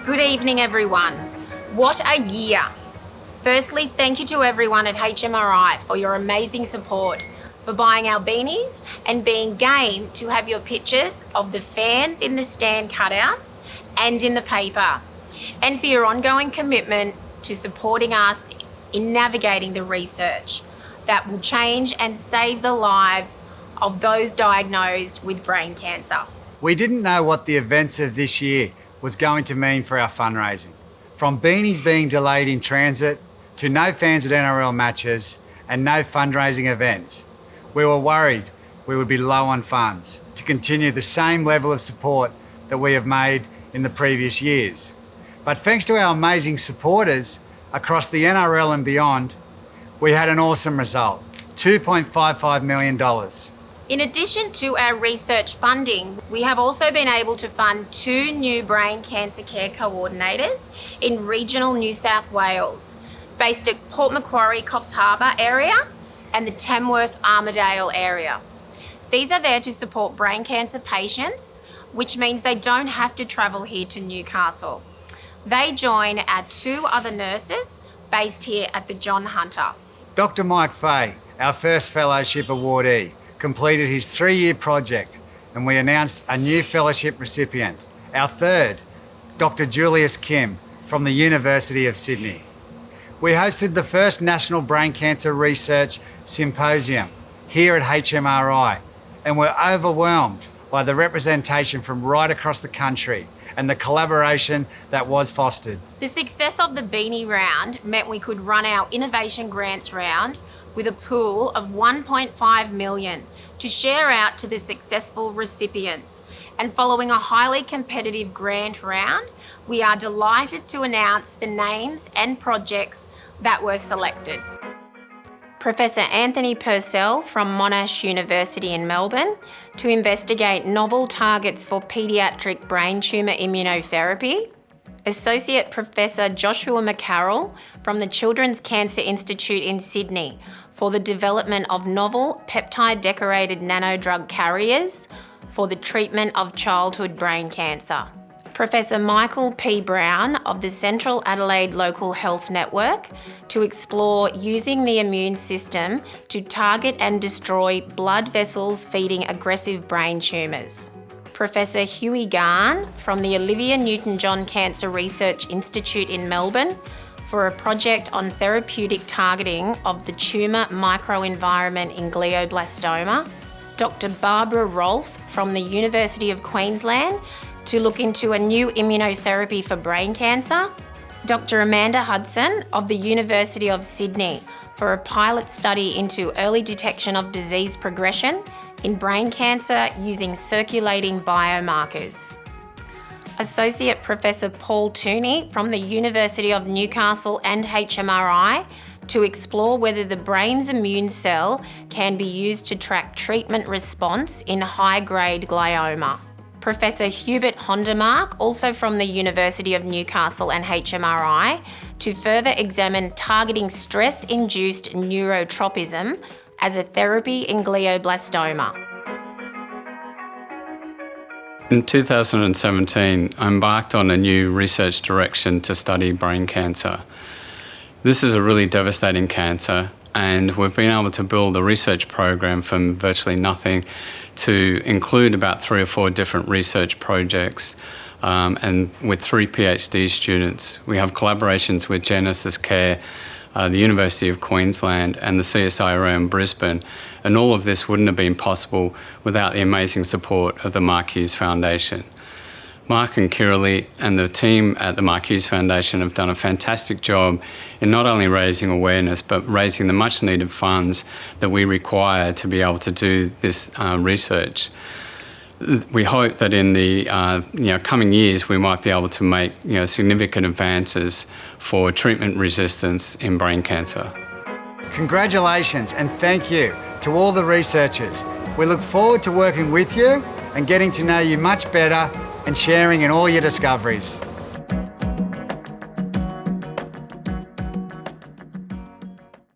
Good evening, everyone. What a year. Firstly, thank you to everyone at HMRI for your amazing support, for buying our beanies and being game to have your pictures of the fans in the stand cutouts and in the paper, and for your ongoing commitment to supporting us in navigating the research that will change and save the lives of those diagnosed with brain cancer. We didn't know what the events of this year was going to mean for our fundraising. From beanies being delayed in transit to no fans at NRL matches and no fundraising events, we were worried we would be low on funds to continue the same level of support that we have made in the previous years. But thanks to our amazing supporters across the NRL and beyond, we had an awesome result, $2.55 million. In addition to our research funding, we have also been able to fund 2 new brain cancer care coordinators in regional New South Wales, based at Port Macquarie, Coffs Harbour area and the Tamworth Armidale area. These are there to support brain cancer patients, which means they don't have to travel here to Newcastle. They join our 2 other nurses based here at the John Hunter. Dr. Mike Fay, our first fellowship awardee, completed his 3-year project, and we announced a new fellowship recipient, our third, Dr. Julius Kim from the University of Sydney. We hosted the first National Brain Cancer Research Symposium here at HMRI, and were overwhelmed by the representation from right across the country and the collaboration that was fostered. The success of the Beanie Round meant we could run our Innovation Grants Round with a pool of $1.5 million to share out to the successful recipients. And following a highly competitive grant round, we are delighted to announce the names and projects that were selected. Professor Anthony Purcell from Monash University in Melbourne to investigate novel targets for paediatric brain tumour immunotherapy. Associate Professor Joshua McCarroll from the Children's Cancer Institute in Sydney for the development of novel peptide-decorated nanodrug carriers for the treatment of childhood brain cancer. Professor Michael P. Brown of the Central Adelaide Local Health Network to explore using the immune system to target and destroy blood vessels feeding aggressive brain tumours. Professor Huey Garn from the Olivia Newton-John Cancer Research Institute in Melbourne for a project on therapeutic targeting of the tumour microenvironment in glioblastoma. Dr. Barbara Rolfe from the University of Queensland to look into a new immunotherapy for brain cancer. Dr. Amanda Hudson of the University of Sydney for a pilot study into early detection of disease progression in brain cancer using circulating biomarkers. Associate Professor Paul Tooney from the University of Newcastle and HMRI to explore whether the brain's immune cell can be used to track treatment response in high-grade glioma. Professor Hubert Hondermark, also from the University of Newcastle and HMRI, to further examine targeting stress-induced neurotropism as a therapy in glioblastoma. In 2017, I embarked on a new research direction to study brain cancer. This is a really devastating cancer, and we've been able to build a research program from virtually nothing to include about 3 or 4 different research projects, and with 3 PhD students. We have collaborations with Genesis Care, the University of Queensland and the CSIRO in Brisbane, and all of this wouldn't have been possible without the amazing support of the Mark Hughes Foundation. Mark and Kiralee and the team at the Mark Hughes Foundation have done a fantastic job in not only raising awareness but raising the much needed funds that we require to be able to do this research. We hope that in the coming years we might be able to make significant advances for treatment resistance in brain cancer. Congratulations and thank you to all the researchers. We look forward to working with you and getting to know you much better and sharing in all your discoveries.